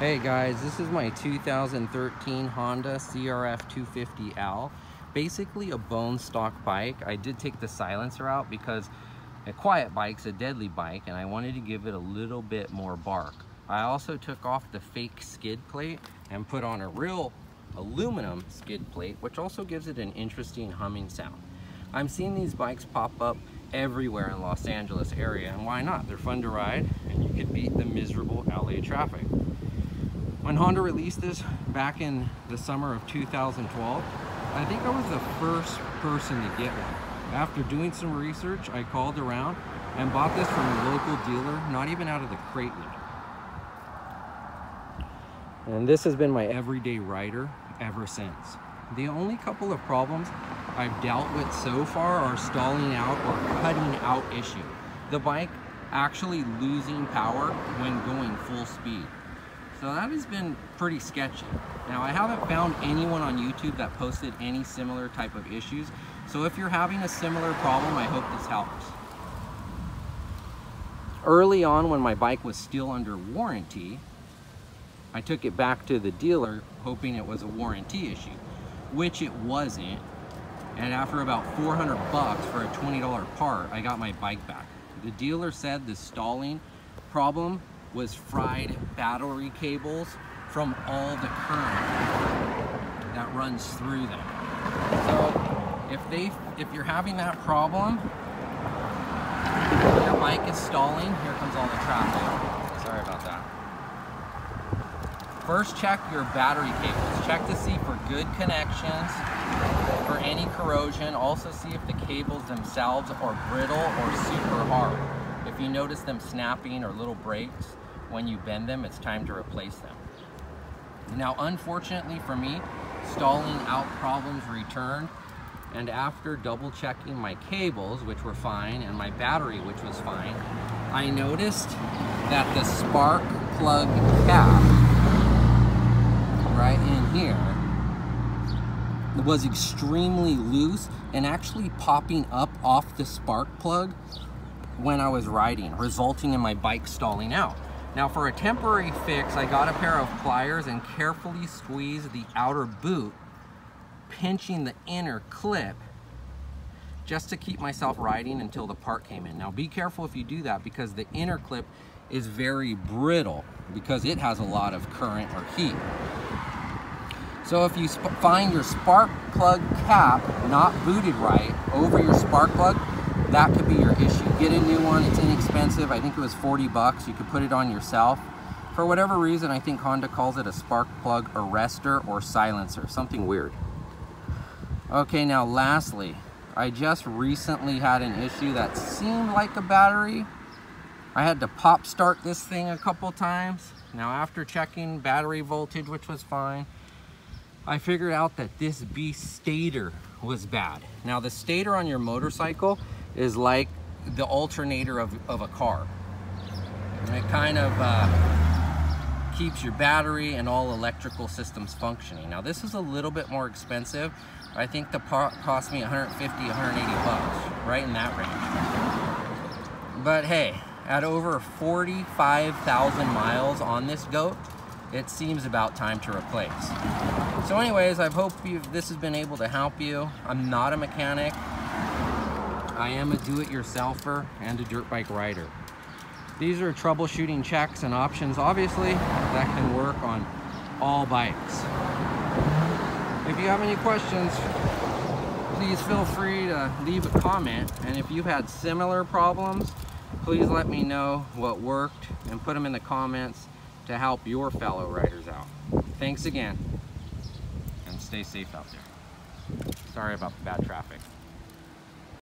Hey guys, this is my 2013 Honda CRF250L. Basically a bone stock bike. I did take the silencer out because a quiet bike's a deadly bike and I wanted to give it a little bit more bark. I also took off the fake skid plate and put on a real aluminum skid plate, which also gives it an interesting humming sound. I'm seeing these bikes pop up everywhere in Los Angeles area, and why not? They're fun to ride and you could beat the miserable LA traffic. When Honda released this back in the summer of 2012, I think I was the first person to get one. After doing some research, I called around and bought this from a local dealer, not even out of the crate yet. And this has been my everyday rider ever since. The only couple of problems I've dealt with so far are stalling out or cutting out issue. The bike actually losing power when going full speed. So that has been pretty sketchy. Now, I haven't found anyone on YouTube that posted any similar type of issues. So if you're having a similar problem, I hope this helps. Early on, when my bike was still under warranty, I took it back to the dealer hoping it was a warranty issue, which it wasn't. And after about 400 bucks for a $20 part, I got my bike back. The dealer said the stalling problem was fried battery cables from all the current that runs through them. So if you're having that problem, your bike is stalling, here comes all the traffic. Sorry about that. First, check your battery cables. Check to see for good connections, for any corrosion. Also see if the cables themselves are brittle or super hard. If you notice them snapping or little breaks, when you bend them, it's time to replace them. Now, unfortunately for me, stalling out problems returned, and after double checking my cables, which were fine, and my battery, which was fine, I noticed that the spark plug cap right in here was extremely loose and actually popping up off the spark plug when I was riding, resulting in my bike stalling out. Now, for a temporary fix, I got a pair of pliers and carefully squeezed the outer boot, pinching the inner clip just to keep myself riding until the part came in. Now, be careful if you do that because the inner clip is very brittle because it has a lot of current or heat. So if you find your spark plug cap not booted right over your spark plug, that could be your issue. Get a new one, it's inexpensive. I think it was 40 bucks. You could put it on yourself. For whatever reason, I think Honda calls it a spark plug arrestor or silencer, something weird. Okay, now lastly, I just recently had an issue that seemed like a battery. I had to pop start this thing a couple times. Now, after checking battery voltage, which was fine, I figured out that this beast stator was bad. Now, the stator on your motorcycle is like the alternator of a car. And it kind of keeps your battery and all electrical systems functioning. Now, this is a little bit more expensive. I think the part cost me 150, 180 bucks, right in that range. But hey, at over 45,000 miles on this goat, it seems about time to replace. So anyways, I hope this has been able to help you. I'm not a mechanic. I am a do-it-yourselfer and a dirt bike rider. These are troubleshooting checks and options, obviously, that can work on all bikes. If you have any questions, please feel free to leave a comment. And if you've had similar problems, please let me know what worked and put them in the comments to help your fellow riders out. Thanks again, and stay safe out there. Sorry about the bad traffic.